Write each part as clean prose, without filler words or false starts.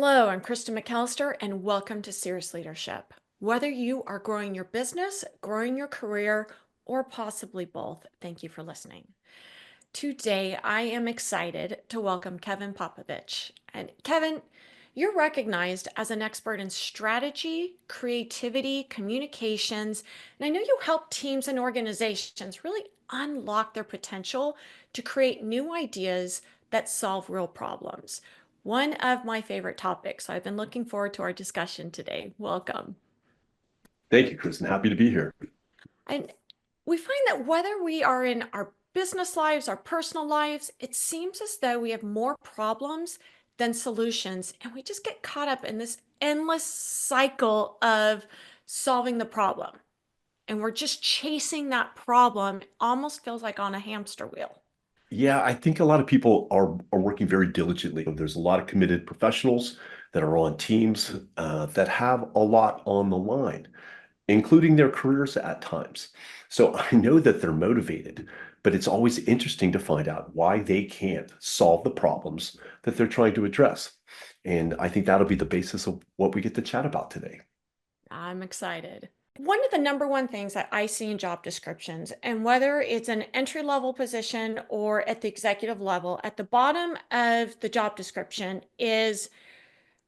Hello, I'm Krista McAllister, and welcome to Cerius Leadership. Whether you are growing your business, growing your career, or possibly both, thank you for listening. Today, I am excited to welcome Kevin Popovich. And Kevin, you're recognized as an expert in strategy, creativity, communications, and I know you help teams and organizations really unlock their potential to create new ideas that solve real problems. One of my favorite topics. So I've been looking forward to our discussion today. Welcome. Thank you, Kristen. Happy to be here. And we find that whether we are in our business lives, our personal lives, it seems as though we have more problems than solutions. And we just get caught up in this endless cycle of solving the problem. And we're just chasing that problem. It almost feels like on a hamster wheel. Yeah, I think a lot of people are working very diligently. There's a lot of committed professionals that are on teams that have a lot on the line, including their careers at times. So I know that they're motivated, but it's always interesting to find out why they can't solve the problems that they're trying to address. And I think that'll be the basis of what we get to chat about today. I'm excited. One of the number one things that I see in job descriptions, and whether it's an entry level position or at the executive level, at the bottom of the job description is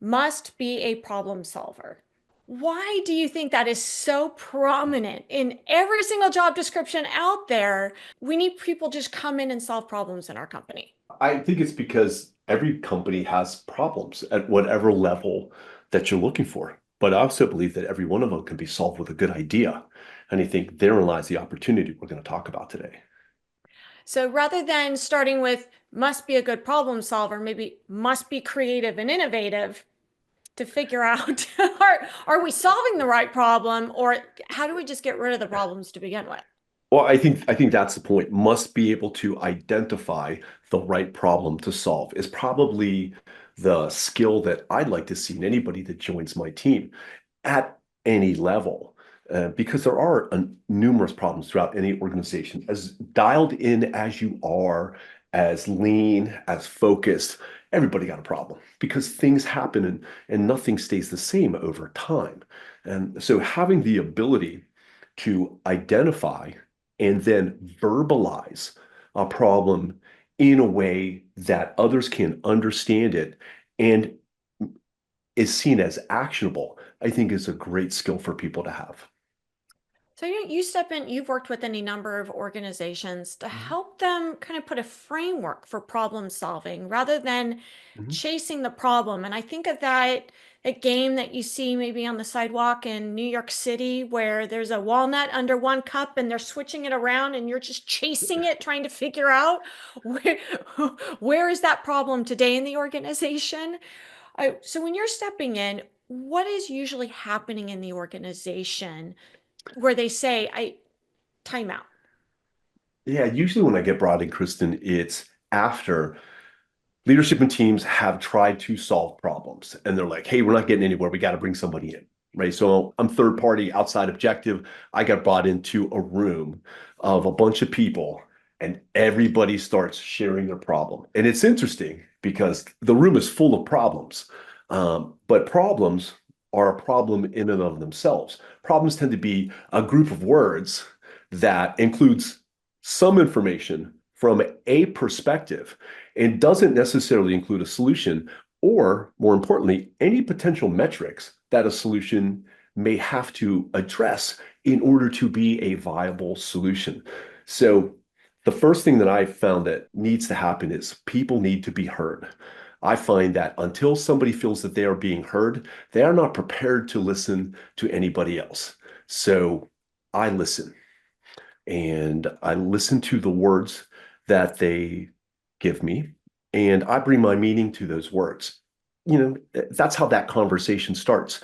must be a problem solver. Why do you think that is so prominent in every single job description out there? We need people just come in and solve problems in our company. I think it's because every company has problems at whatever level that you're looking for. But I also believe that every one of them can be solved with a good idea. And I think therein lies the opportunity we're going to talk about today. So rather than starting with must be a good problem solver, maybe must be creative and innovative to figure out are we solving the right problem, or how do we just get rid of the problems to begin with? Well, I think that's the point. Must be able to identify the right problem to solve is probably the skill that I'd like to see in anybody that joins my team at any level. Because there are numerous problems throughout any organization. As dialed in as you are, as lean, as focused, everybody got a problem because things happen and nothing stays the same over time. And so having the ability to identify and then verbalize a problem in a way that others can understand it and is seen as actionable, I think is a great skill for people to have. So you step in, you've worked with any number of organizations to Mhm. help them kind of put a framework for problem solving rather than Mhm. chasing the problem. And I think of that a game that you see maybe on the sidewalk in New York City where there's a walnut under one cup and they're switching it around and you're just chasing it, trying to figure out where, where is that problem today in the organization. So when you're stepping in, what is usually happening in the organization where they say, I time out? Yeah, usually when I get brought in, Kristen, it's after leadership and teams have tried to solve problems and they're like, hey, we're not getting anywhere. We got to bring somebody in, right? So I'm third party, outside objective. I got brought into a room of a bunch of people and everybody starts sharing their problem. And it's interesting because the room is full of problems, but problems are a problem in and of themselves. Problems tend to be a group of words that includes some information from a perspective and doesn't necessarily include a solution, or more importantly, any potential metrics that a solution may have to address in order to be a viable solution. So, the first thing that I found that needs to happen is people need to be heard. I find that until somebody feels that they are being heard, they are not prepared to listen to anybody else. So, I listen and I listen to the words that they give me, and I bring my meaning to those words. That's how that conversation starts.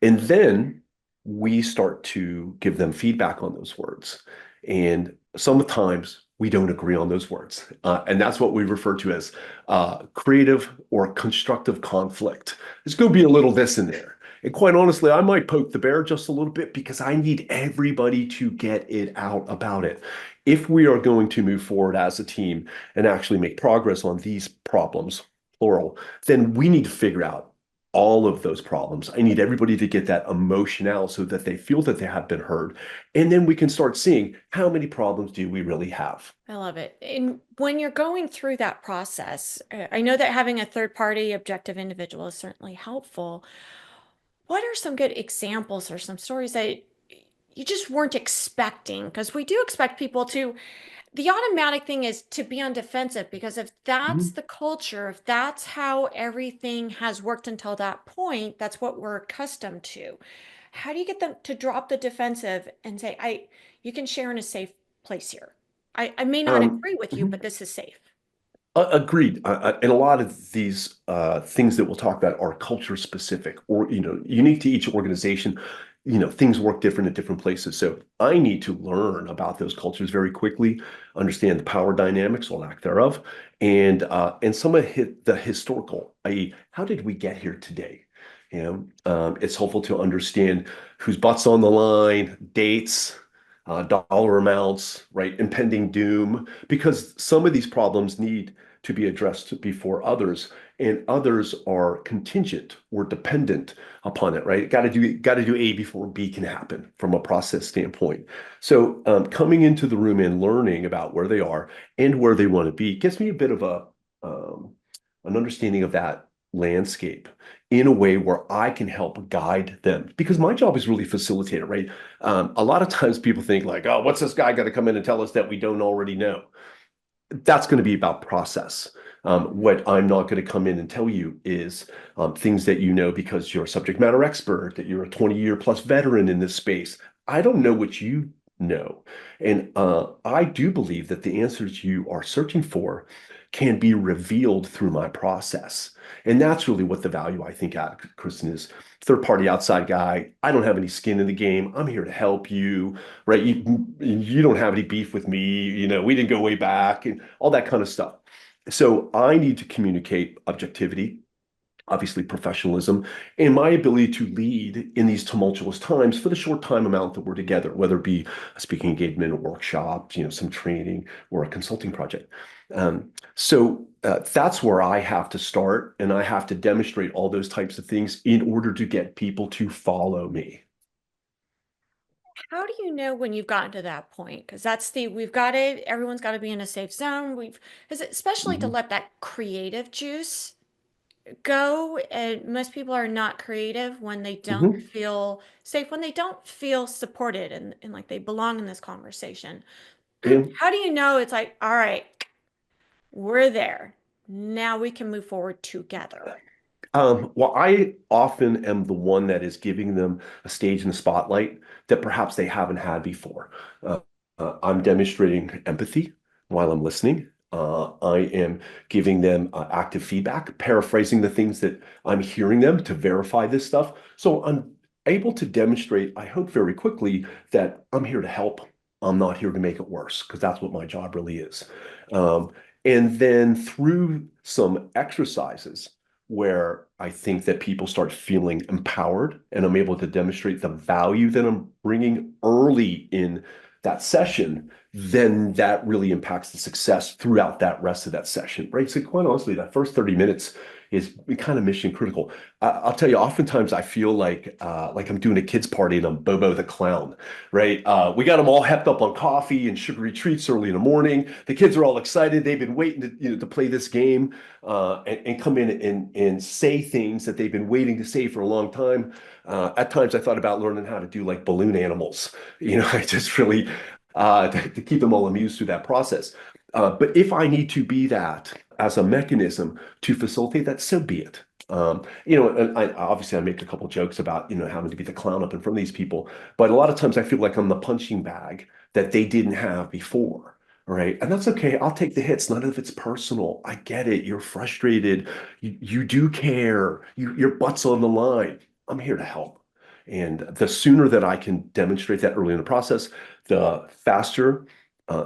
And then we start to give them feedback on those words. And sometimes we don't agree on those words. And that's what we refer to as creative or constructive conflict. There's going to be a little this in there. And quite honestly, I might poke the bear just a little bit because I need everybody to get it out about it. If we are going to move forward as a team and actually make progress on these problems, plural, then we need to figure out all of those problems. I need everybody to get that emotion out so that they feel that they have been heard. And then we can start seeing how many problems do we really have. I love it. And when you're going through that process, I know that having a third party objective individual is certainly helpful. What are some good examples or some stories that you just weren't expecting? Because we do expect people to, the automatic thing is to be on defensive, because if that's Mhm. the culture, if that's how everything has worked until that point, that's what we're accustomed to. How do you get them to drop the defensive and say, you can share in a safe place here. I may not agree with you, Mhm. but this is safe. Agreed. And a lot of these things that we'll talk about are culture specific or, unique to each organization. Things work different at different places. So I need to learn about those cultures very quickly, understand the power dynamics or lack thereof, and some of the historical, i.e., how did we get here today? It's helpful to understand whose butt's on the line, dates, dollar amounts, right? Impending doom, because some of these problems need to be addressed before others, and others are contingent or dependent upon it, right? Got to do A before B can happen from a process standpoint. So coming into the room and learning about where they are and where they want to be gives me a bit of um, an understanding of that landscape in a way where I can help guide them because my job is really facilitator, right? A lot of times people think like, oh, what's this guy got to come in and tell us that we don't already know? That's going to be about process. What I'm not going to come in and tell you is things that you know because you're a subject matter expert, that you're a 20-year plus veteran in this space. I don't know what you know. And I do believe that the answers you are searching for can be revealed through my process. And that's really what the value I think at Kristen is. Third party outside guy. I don't have any skin in the game. I'm here to help you, right? You don't have any beef with me. We didn't go way back and all that kind of stuff. So I need to communicate objectivity, obviously professionalism, and my ability to lead in these tumultuous times for the short time amount that we're together, whether it be a speaking engagement, a workshop, some training, or a consulting project. So that's where I have to start, and I have to demonstrate all those types of things in order to get people to follow me. How do you know when you've gotten to that point? Because we've got it, everyone's got to be in a safe zone. Because especially to Mhm. let that creative juice go. And most people are not creative when they don't Mhm. feel safe, when they don't feel supported and like they belong in this conversation. Yeah. How do you know it's like, all right, we're there. Now we can move forward together. Well, I often am the one that is giving them a stage in the spotlight that perhaps they haven't had before. Uh, I'm demonstrating empathy while I'm listening. I am giving them active feedback, paraphrasing the things that I'm hearing them to verify this stuff. So I'm able to demonstrate, I hope very quickly, that I'm here to help. I'm not here to make it worse, because that's what my job really is. Um, and then through some exercises, where I think that people start feeling empowered and I'm able to demonstrate the value that I'm bringing early in that session, then that really impacts the success throughout that rest of that session, right? So quite honestly, that first 30 minutes is kind of mission critical. I'll tell you, oftentimes I feel like I'm doing a kids party and I'm Bobo the clown, right? We got them all hepped up on coffee and sugary treats early in the morning. The kids are all excited. They've been waiting to play this game and come in and say things that they've been waiting to say for a long time. At times, I thought about learning how to do like balloon animals. I just really to keep them all amused through that process. But if I need to be that as a mechanism to facilitate that, so be it. And obviously I make a couple jokes about having to be the clown up in front of these people, but a lot of times I feel like I'm the punching bag that they didn't have before. Right. And that's okay. I'll take the hits. None of it's personal. I get it. You're frustrated. You do care. Your butt's on the line. I'm here to help. And the sooner that I can demonstrate that early in the process, the faster,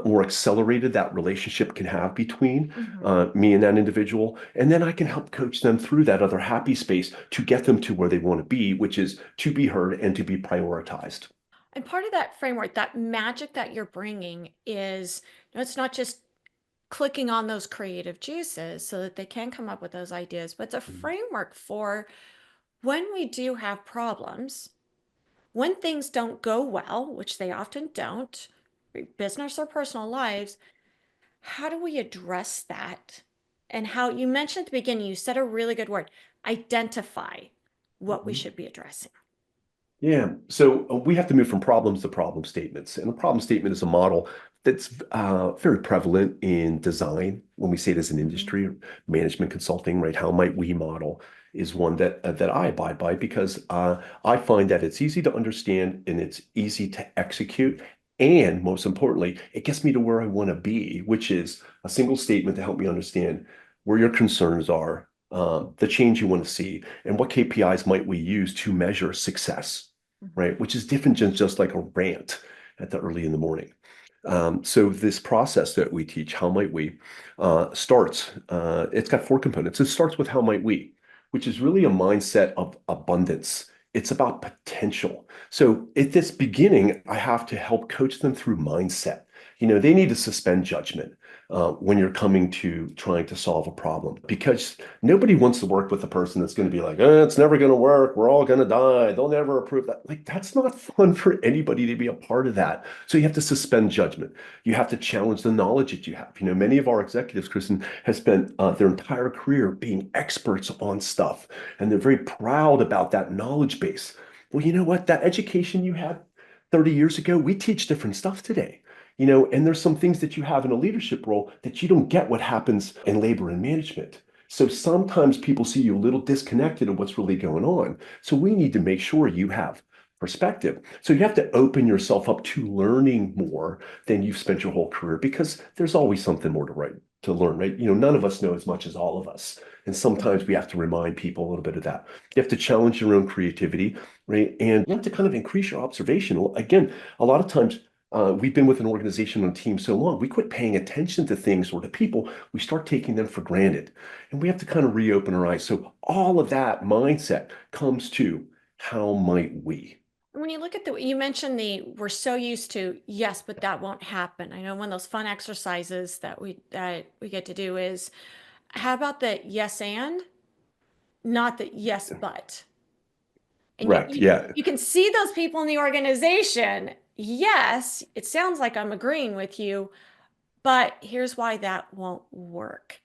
more accelerated that relationship can have between Mhm. me and that individual. And then I can help coach them through that other happy space to get them to where they want to be, which is to be heard and to be prioritized. And part of that framework, that magic that you're bringing is, it's not just clicking on those creative juices so that they can come up with those ideas, but it's a framework for when we do have problems, when things don't go well, which they often don't, business or personal lives, how do we address that? And how you mentioned at the beginning, you said a really good word, identify what we Mhm. should be addressing. Yeah. So we have to move from problems to problem statements. And a problem statement is a model that's very prevalent in design when we say it as an Mhm. industry, management consulting, right? How might we model is one that I abide by because I find that it's easy to understand and it's easy to execute. And most importantly, it gets me to where I want to be, which is a single statement to help me understand where your concerns are, the change you want to see, and what KPIs might we use to measure success, Mhm. right? Which is different than just like a rant at the early in the morning. So this process that we teach, how might we, it's got four components. It starts with how might we, which is really a mindset of abundance. It's about potential. So at this beginning, I have to help coach them through mindset. They need to suspend judgment when you're coming to trying to solve a problem because nobody wants to work with a person that's going to be like, it's never going to work. We're all going to die. They'll never approve that. Like, that's not fun for anybody to be a part of that. So you have to suspend judgment. You have to challenge the knowledge that you have. Many of our executives, Kristen, have spent their entire career being experts on stuff, and they're very proud about that knowledge base. Well, you know what? That education you had 30 years ago, we teach different stuff today. And there's some things that you have in a leadership role that you don't get what happens in labor and management. So sometimes people see you a little disconnected of what's really going on. So we need to make sure you have perspective. So you have to open yourself up to learning more than you've spent your whole career because there's always something more to learn, right? None of us know as much as all of us. And sometimes we have to remind people a little bit of that. You have to challenge your own creativity, right? And you have to kind of increase your observation. Well, again, a lot of times we've been with an organization and team so long, we quit paying attention to things or to people. We start taking them for granted. And we have to kind of reopen our eyes. So all of that mindset comes to how might we? When you look at you mentioned we're so used to, yes, but that won't happen. I know one of those fun exercises that we get to do is, how about the yes and, not the yes, but. And you, Correct. you, Yeah. you can see those people in the organization. Yes, it sounds like I'm agreeing with you, but here's why that won't work.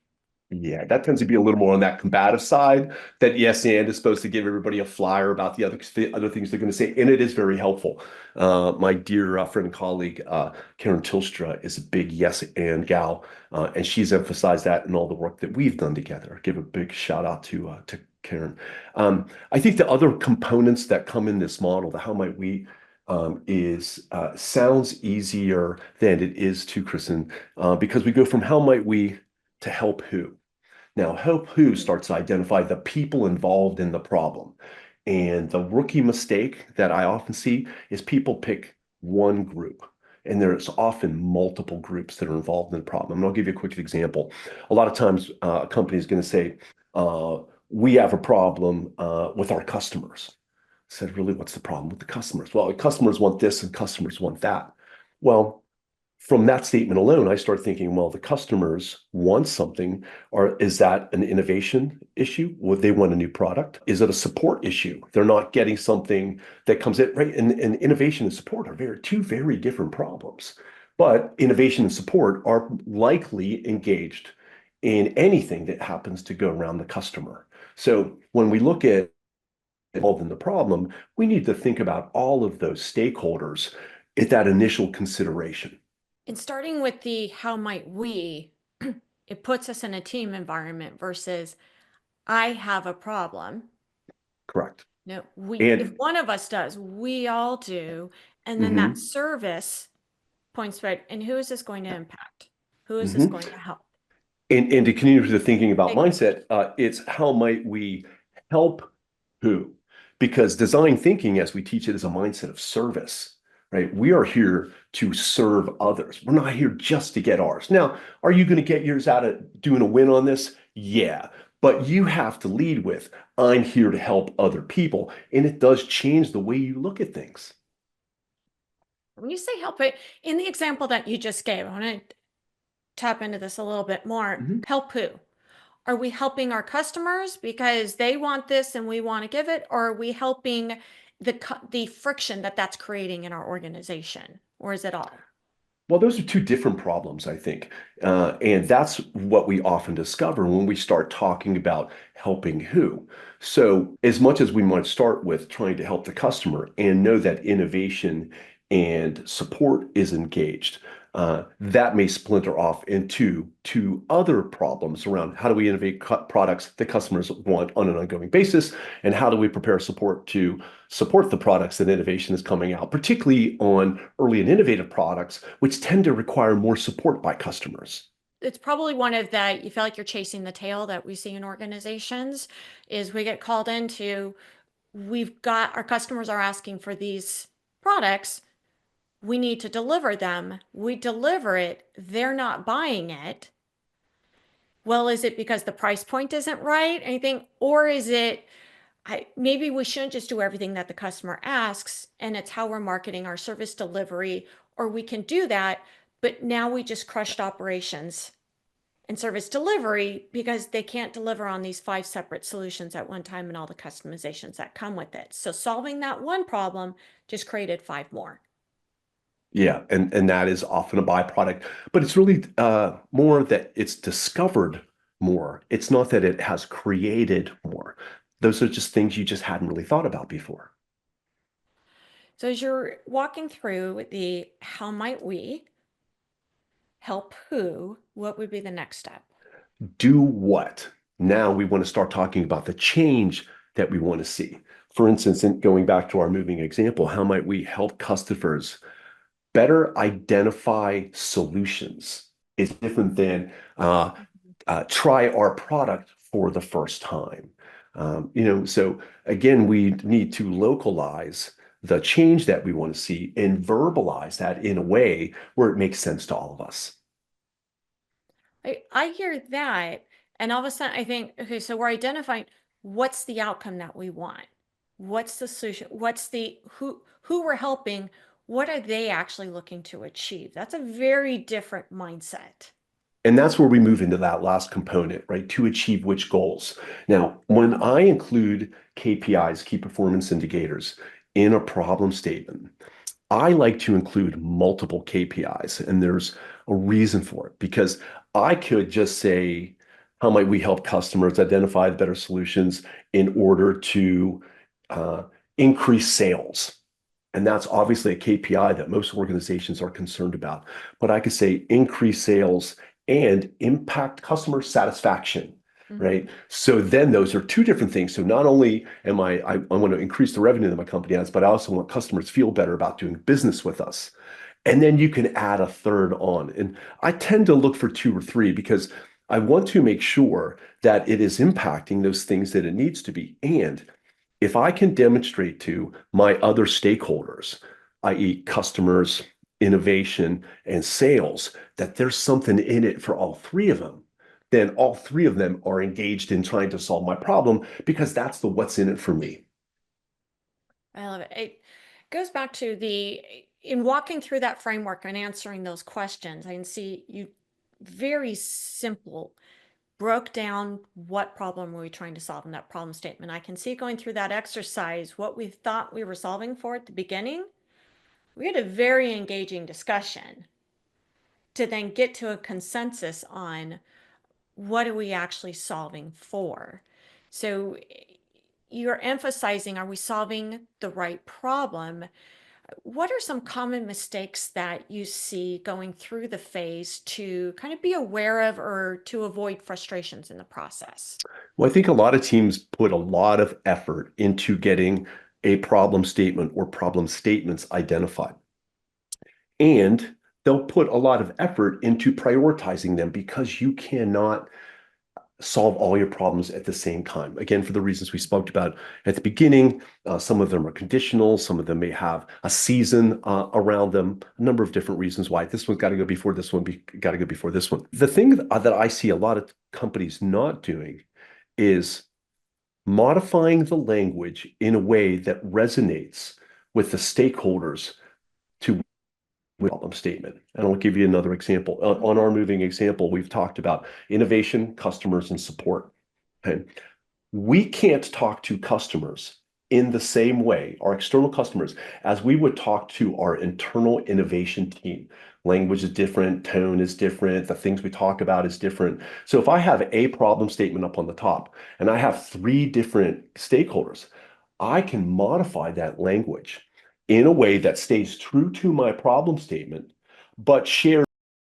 Yeah, that tends to be a little more on that combative side. That yes, and is supposed to give everybody a flyer about the other things they're going to say, and it is very helpful. My dear friend and colleague Karen Tilstra is a big yes and gal, and she's emphasized that in all the work that we've done together. Give a big shout out to Karen. I think the other components that come in this model, the how might we, is sounds easier than it is to Kristen, because we go from how might we to help who. Now, Help Who starts to identify the people involved in the problem. And the rookie mistake that I often see is people pick one group. And there's often multiple groups that are involved in the problem. And I'll give you a quick example. A lot of times, a company is going to say, we have a problem with our customers. I said, really, what's the problem with the customers? Well, the customers want this and customers want that. Well, from that statement alone, I start thinking, well, the customers want something, or is that an innovation issue? Would they want a new product? Is it a support issue? They're not getting something that comes in, right? And innovation and support are two very different problems. But innovation and support are likely engaged in anything that happens to go around the customer. So when we look at involved in the problem, we need to think about all of those stakeholders at that initial consideration. And starting with the how might we, it puts us in a team environment versus I have a problem. Correct. No, if And one of us does, we all do. And then that mhm, service points right. And who is this going to impact? Who is this mhm. going to help? And to continue to thinking about Big picture. mindset, it's how might we help who? Because design thinking, as we teach it, is a mindset of service, right? We are here to serve others. We're not here just to get ours. Now, are you going to get yours out of doing a win on this? Yeah. But you have to lead with, I'm here to help other people. And it does change the way you look at things. When you say help it, in the example that you just gave, I want to tap into this a little bit more. Mhm. Help who? Are we helping our customers because they want this and we want to give it? Or are we helping the friction that that's creating in our organization? Or is it all? Well, those are two different problems, I think. And that's what we often discover when we start talking about helping who. So, as much as we might start with trying to help the customer and know that innovation and support is engaged, that may splinter off into two other problems around how do we innovate products that customers want on an ongoing basis, and how do we prepare support to support the products that innovation is coming out, particularly on early and innovative products, which tend to require more support by customers. It's probably one of that you feel like you're chasing the tail that we see in organizations is we get called into we've got our customers are asking for these products, we need to deliver them, we deliver it, they're not buying it. Well, is it because the price point isn't right, anything, or is it maybe we shouldn't just do everything that the customer asks and it's how we're marketing our service delivery, or we can do that, but now we just crushed operations and service delivery because they can't deliver on these 5 separate solutions at one time and all the customizations that come with it. So solving that one problem just created 5 more. Yeah, and that is often a byproduct, but it's really more that it's discovered more. It's not that it has created more. Those are just things you just hadn't really thought about before. So as you're walking through the how might we help who, what would be the next step? Do what? Now we want to start talking about the change that we want to see. For instance, in going back to our moving example, how might we help customers better identify solutions? It's different than try our product for the first time. So again, we need to localize the change that we want to see and verbalize that in a way where it makes sense to all of us. I hear that. And all of a sudden, I think, okay, so we're identifying what's the outcome that we want. What's the solution? What's the who we're helping? What are they actually looking to achieve? That's a very different mindset. And that's where we move into that last component, right? To achieve which goals. Now, when I include KPIs, key performance indicators, in a problem statement, I like to include multiple KPIs, and there's a reason for it because I could just say, how might we help customers identify the better solutions in order to uh, increase sales? And that's obviously a KPI that most organizations are concerned about. But I could say increase sales and impact customer satisfaction, Mm-hmm. right? So then those are two different things. So not only I want to increase the revenue that my company has, but I also want customers to feel better about doing business with us. And then you can add a third on. And I tend to look for two or three because I want to make sure that it is impacting those things that it needs to be. And if I can demonstrate to my other stakeholders, i.e., customers, innovation, and sales, that there's something in it for all three of them, then all three of them are engaged in trying to solve my problem because that's the what's in it for me. I love it. It goes back to the in walking through that framework and answering those questions, I can see you very simple broke down what problem were we trying to solve in that problem statement. I can see going through that exercise, what we thought we were solving for at the beginning. We had a very engaging discussion to then get to a consensus on what are we actually solving for. So you're emphasizing, are we solving the right problem? What are some common mistakes that you see going through the phase to kind of be aware of or to avoid frustrations in the process? Well, I think a lot of teams put a lot of effort into getting a problem statement or problem statements identified. And they'll put a lot of effort into prioritizing them because you cannot solve all your problems at the same time. Again, for the reasons we spoke about at the beginning, some of them are conditional, some of them may have a season around them, a number of different reasons why this one's got to go before this one, got to go before this one. The thing that I see a lot of companies not doing is modifying the language in a way that resonates with the stakeholders to problem statement. And I'll give you another example. On our moving example, we've talked about innovation, customers, and support. Okay. We can't talk to customers in the same way, our external customers, as we would talk to our internal innovation team. Language is different, tone is different, the things we talk about is different. So if I have a problem statement up on the top and I have three different stakeholders, I can modify that language in a way that stays true to my problem statement, but shares